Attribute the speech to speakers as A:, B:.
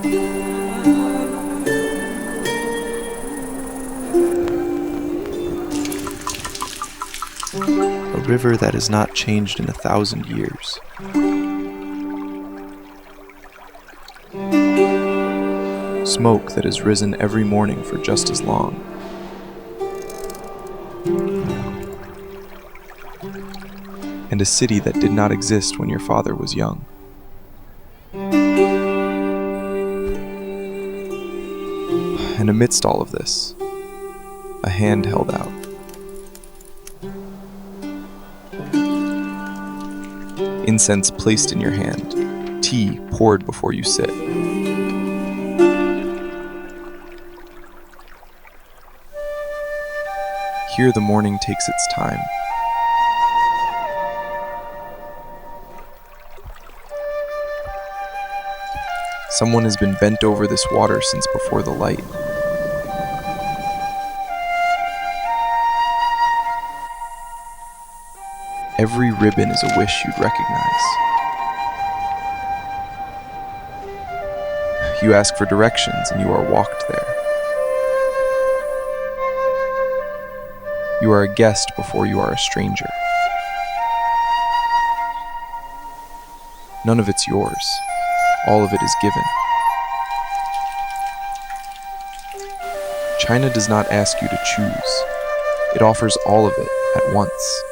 A: A river that has not changed in 1,000 years. Smoke that has risen every morning for just as long. And a city that did not exist when your father was young. And amidst all of this, a hand held out. Incense placed in your hand, tea poured before you sit. Here the morning takes its time. Someone has been bent over this water since before the light. Every ribbon is a wish you'd recognize. You ask for directions and you are walked there. You are a guest before you are a stranger. None of it's yours. All of it is given. China does not ask you to choose. It offers all of it at once.